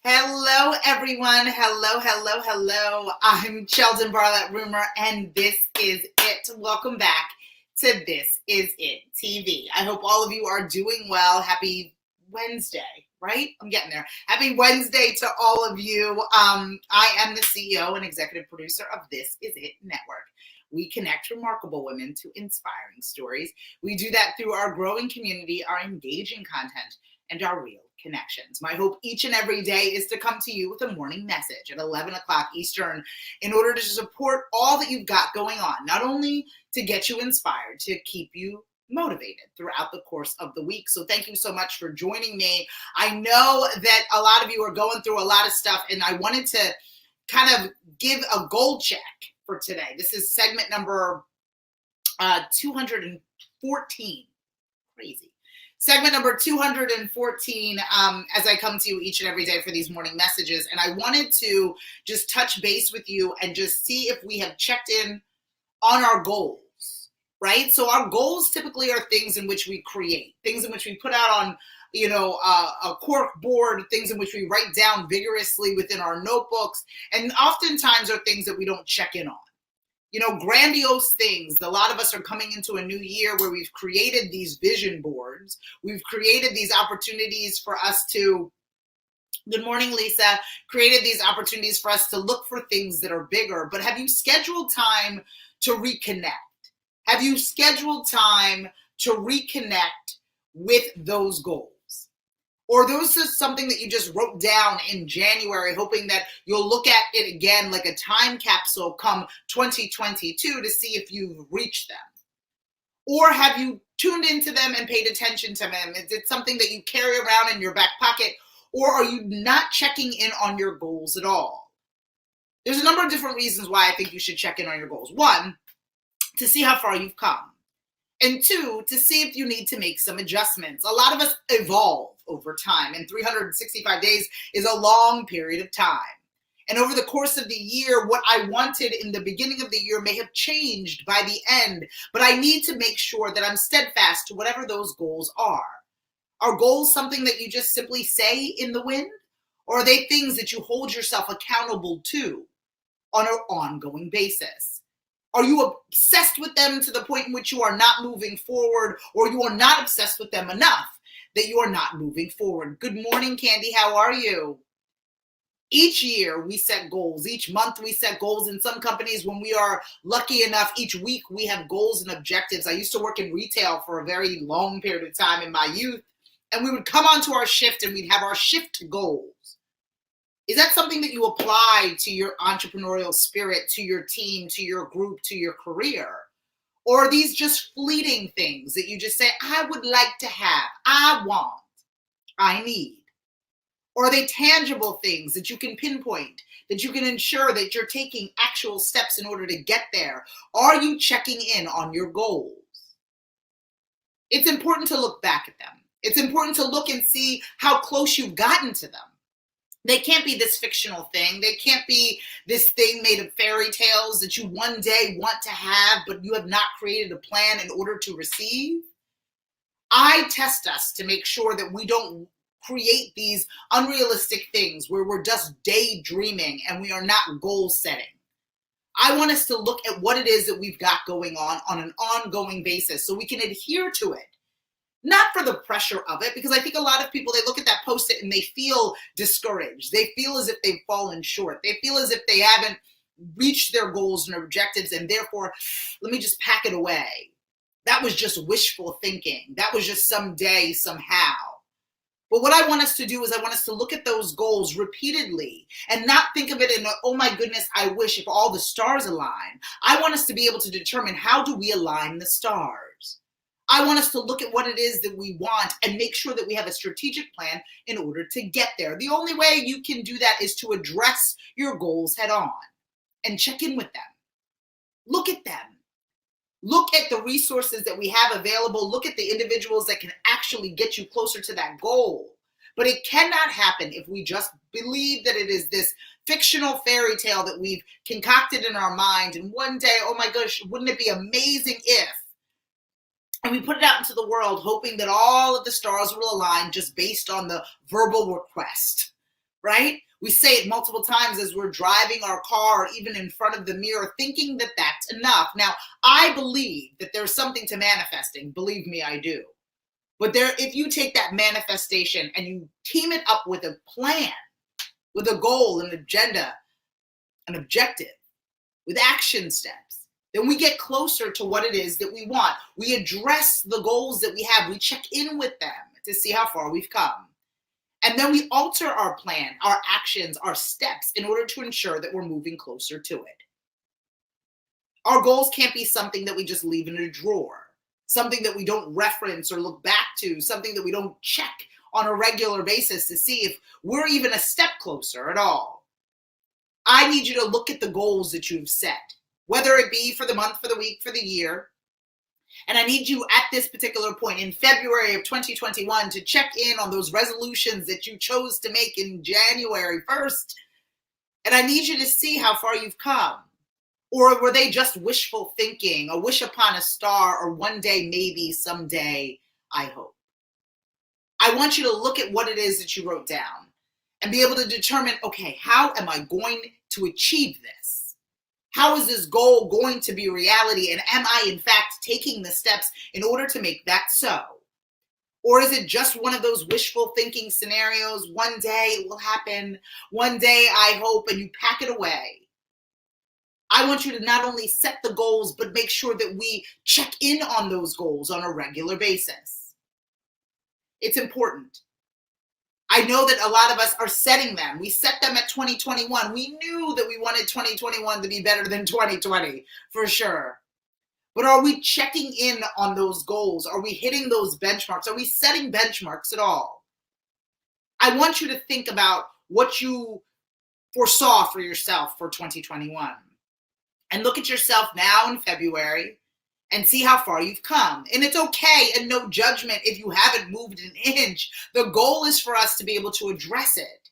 Hello, everyone. Hello. I'm Sheldon Barlett Rumor, and this is it. Welcome back to This Is It TV. I hope all of you are doing well. Happy Wednesday, right? I'm getting there. Happy Wednesday to all of you. I am the CEO and executive producer of This Is It Network. We connect remarkable women to inspiring stories. We do that through our growing community, our engaging content, and our real connections. My hope each and every day is to come to you with a morning message at 11 o'clock Eastern in order to support all that you've got going on, not only to get you inspired, to keep you motivated throughout the course of the week. So thank you so much for joining me. I know that a lot of you are going through a lot of stuff, and I wanted to kind of give a goal check for today. This is segment number 214. Crazy. Segment number 214, as I come to you each and every day for these morning messages. And I wanted to just touch base with you and just see if we have checked in on our goals, right? So our goals typically are things in which we create, things in which we put out on, a cork board, things in which we write down vigorously within our notebooks, and oftentimes are things that we don't check in on. Grandiose things. A lot of us are coming into a new year where we've created these vision boards. We've created these opportunities for us to, good morning, Lisa, created these opportunities for us to look for things that are bigger. But have you scheduled time to reconnect? Have you scheduled time to reconnect with those goals? Or this is something that you just wrote down in January, hoping that you'll look at it again like a time capsule come 2022 to see if you've reached them? Or have you tuned into them and paid attention to them? Is it something that you carry around in your back pocket? Or are you not checking in on your goals at all? There's a number of different reasons why I think you should check in on your goals. One, to see how far you've come. And two, to see if you need to make some adjustments. A lot of us evolve over time, and 365 days is a long period of time. And over the course of the year, what I wanted in the beginning of the year may have changed by the end, but I need to make sure that I'm steadfast to whatever those goals are. Are goals something that you just simply say in the wind? Or are they things that you hold yourself accountable to on an ongoing basis? Are you obsessed with them to the point in which you are not moving forward, or you are not obsessed with them enough that you are not moving forward? Good morning, Candy. How are you? Each year we set goals. Each month we set goals. In some companies, when we are lucky enough, each week we have goals and objectives. I used to work in retail for a very long period of time in my youth, and we would come onto our shift and we'd have our shift goals. Is that something that you apply to your entrepreneurial spirit, to your team, to your group, to your career? Or are these just fleeting things that you just say, I would like to have, I want, I need? Or are they tangible things that you can pinpoint, that you can ensure that you're taking actual steps in order to get there? Are you checking in on your goals? It's important to look back at them. It's important to look and see how close you've gotten to them. They can't be this fictional thing. They can't be this thing made of fairy tales that you one day want to have, but you have not created a plan in order to receive. I test us to make sure that we don't create these unrealistic things where we're just daydreaming and we are not goal setting. I want us to look at what it is that we've got going on an ongoing basis so we can adhere to it. Not for the pressure of it, because I think a lot of people, they look at that Post-it and they feel discouraged. They feel as if they've fallen short. They feel as if they haven't reached their goals and objectives, and therefore, let me just pack it away. That was just wishful thinking. That was just someday, somehow. But what I want us to do is I want us to look at those goals repeatedly and not think of it in, oh my goodness, I wish if all the stars align. I want us to be able to determine, how do we align the stars? I want us to look at what it is that we want and make sure that we have a strategic plan in order to get there. The only way you can do that is to address your goals head on and check in with them. Look at them. Look at the resources that we have available. Look at the individuals that can actually get you closer to that goal. But it cannot happen if we just believe that it is this fictional fairy tale that we've concocted in our mind. And one day, oh my gosh, wouldn't it be amazing if? And we put it out into the world hoping that all of the stars will align just based on the verbal request. right? We say it multiple times as we're driving our car, or even in front of the mirror, thinking that that's enough. Now, I believe that there's something to manifesting. Believe me, I do. But if you take that manifestation and you team it up with a plan, with a goal, an agenda, an objective, with action steps, then we get closer to what it is that we want. We address the goals that we have. We check in with them to see how far we've come. And then we alter our plan, our actions, our steps in order to ensure that we're moving closer to it. Our goals can't be something that we just leave in a drawer, something that we don't reference or look back to, something that we don't check on a regular basis to see if we're even a step closer at all. I need you to look at the goals that you've set, whether it be for the month, for the week, for the year. And I need you at this particular point in February of 2021 to check in on those resolutions that you chose to make in January 1st. And I need you to see how far you've come. Or were they just wishful thinking, a wish upon a star, or one day, maybe, someday, I hope. I want you to look at what it is that you wrote down and be able to determine, okay, how am I going to achieve this? How is this goal going to be reality? And am I, in fact, taking the steps in order to make that so? Or is it just one of those wishful thinking scenarios? One day it will happen. One day I hope, and you pack it away. I want you to not only set the goals, but make sure that we check in on those goals on a regular basis. It's important. I know that a lot of us are setting them. We set them at 2021. We knew that we wanted 2021 to be better than 2020, for sure. But are we checking in on those goals? Are we hitting those benchmarks? Are we setting benchmarks at all? I want you to think about what you foresaw for yourself for 2021. And look at yourself now in February and see how far you've come. And it's okay, and no judgment if you haven't moved an inch. The goal is for us to be able to address it.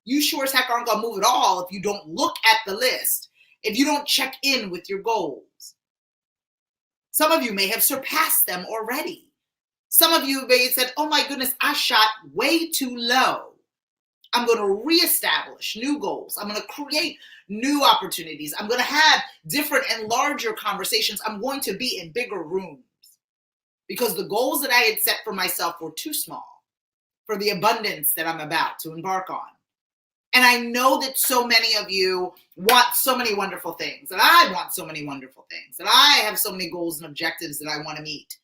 You sure as heck aren't going to move at all if you don't look at the list, if you don't check in with your goals. Some of you may have surpassed them already. Some of you may have said, oh my goodness, I shot way too low. I'm going to reestablish new goals. I'm going to create new opportunities. I'm going to have different and larger conversations. I'm going to be in bigger rooms because the goals that I had set for myself were too small for the abundance that I'm about to embark on. And I know that so many of you want so many wonderful things, and I want so many wonderful things, and I have so many goals and objectives that I want to meet,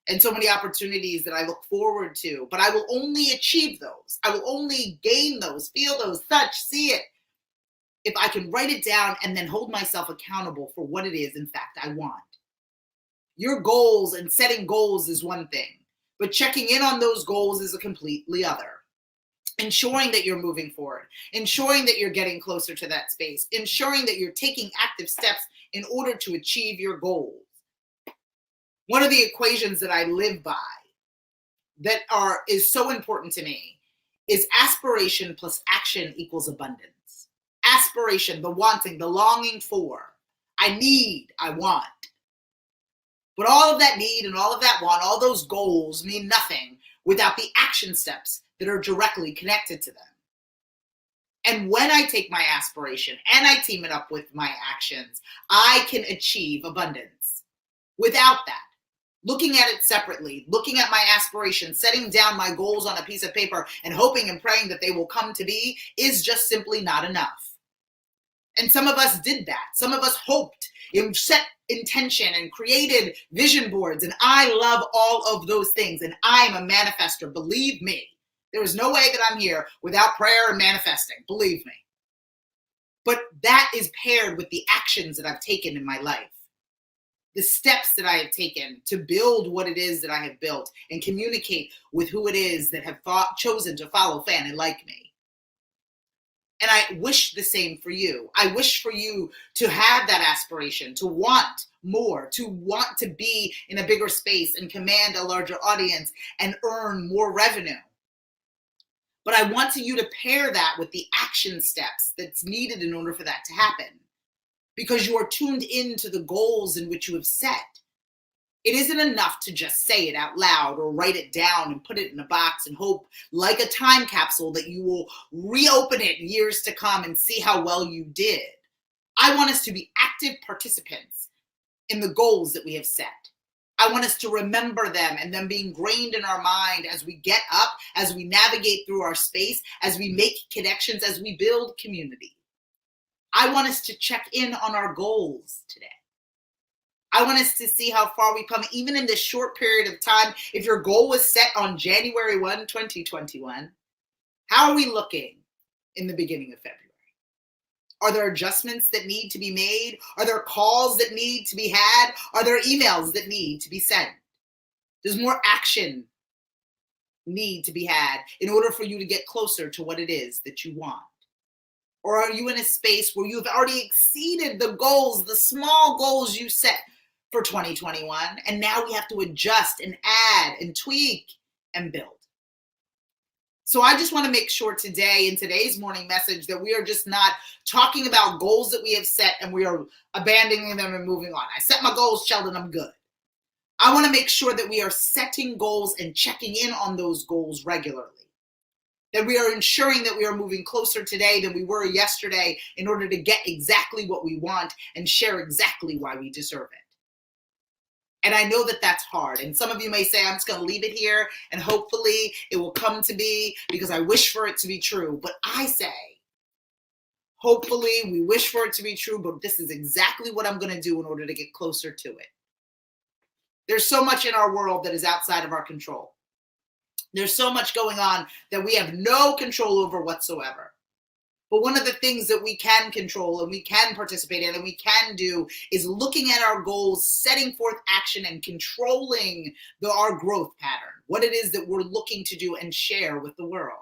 and so many opportunities that I look forward to. But I will only achieve those. I will only gain those, feel those, touch, see it, if I can write it down and then hold myself accountable for what it is, in fact, I want. Your goals and setting goals is one thing, but checking in on those goals is a completely other. Ensuring that you're moving forward, ensuring that you're getting closer to that space, ensuring that you're taking active steps in order to achieve your goals. One of the equations that I live by that is so important to me is aspiration plus action equals abundance. Aspiration, the wanting, the longing for. I need, I want. But all of that need and all of that want, all those goals mean nothing without the action steps that are directly connected to them. And when I take my aspiration and I team it up with my actions, I can achieve abundance. Without that, looking at it separately, looking at my aspirations, setting down my goals on a piece of paper and hoping and praying that they will come to be is just simply not enough. And some of us did that. Some of us hoped and set intention and created vision boards. And I love all of those things. And I'm a manifester. Believe me, there is no way that I'm here without prayer and manifesting. Believe me. But that is paired with the actions that I've taken in my life. The steps that I have taken to build what it is that I have built and communicate with who it is that have chosen to follow, fan, and like me. And I wish the same for you. I wish for you to have that aspiration, to want more, to want to be in a bigger space and command a larger audience and earn more revenue. But I want you to pair that with the action steps that's needed in order for that to happen. Because you are tuned into the goals in which you have set. It isn't enough to just say it out loud or write it down and put it in a box and hope, like a time capsule, that you will reopen it years to come and see how well you did. I want us to be active participants in the goals that we have set. I want us to remember them and them being ingrained in our mind as we get up, as we navigate through our space, as we make connections, as we build community. I want us to check in on our goals today. I want us to see how far we've come, even in this short period of time. If your goal was set on January 1, 2021, how are we looking in the beginning of February? Are there adjustments that need to be made? Are there calls that need to be had? Are there emails that need to be sent? Does more action need to be had in order for you to get closer to what it is that you want? Or are you in a space where you've already exceeded the goals, the small goals you set for 2021, and now we have to adjust and add and tweak and build? So I just want to make sure today, in today's morning message, that we are just not talking about goals that we have set and we are abandoning them and moving on. I set my goals, Sheldon, I'm good. I want to make sure that we are setting goals and checking in on those goals regularly. That we are ensuring that we are moving closer today than we were yesterday in order to get exactly what we want and share exactly why we deserve it. And I know that that's hard. And some of you may say, I'm just going to leave it here and hopefully it will come to be because I wish for it to be true. But I say, hopefully we wish for it to be true, but this is exactly what I'm going to do in order to get closer to it. There's so much in our world that is outside of our control. There's so much going on that we have no control over whatsoever. But one of the things that we can control and we can participate in and we can do is looking at our goals, setting forth action and controlling our growth pattern, what it is that we're looking to do and share with the world.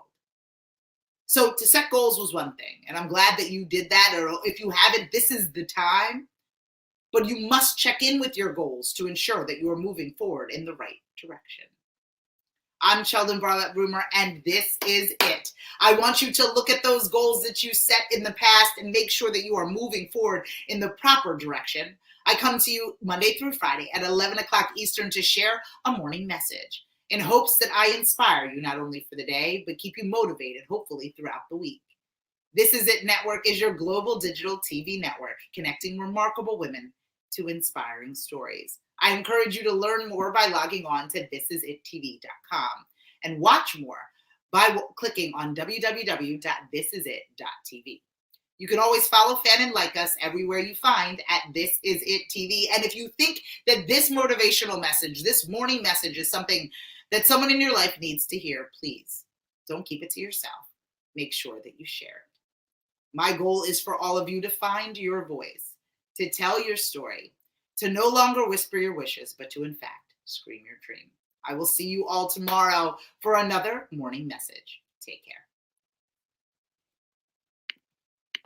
So to set goals was one thing, and I'm glad that you did that, or if you haven't, this is the time. But you must check in with your goals to ensure that you are moving forward in the right direction. I'm Sheldon Bartlett-Rumer, and this is it. I want you to look at those goals that you set in the past and make sure that you are moving forward in the proper direction. I come to you Monday through Friday at 11 o'clock Eastern to share a morning message in hopes that I inspire you not only for the day, but keep you motivated, hopefully, throughout the week. This Is It Network is your global digital TV network, connecting remarkable women to inspiring stories. I encourage you to learn more by logging on to thisisit.tv.com and watch more by clicking on www.thisisit.tv. You can always follow, fan, and like us everywhere you find at This Is It TV. And if you think that this motivational message, this morning message, is something that someone in your life needs to hear, please don't keep it to yourself. Make sure that you share it. My goal is for all of you to find your voice, to tell your story, to no longer whisper your wishes, but to, in fact, scream your dream. I will see you all tomorrow for another morning message. Take care.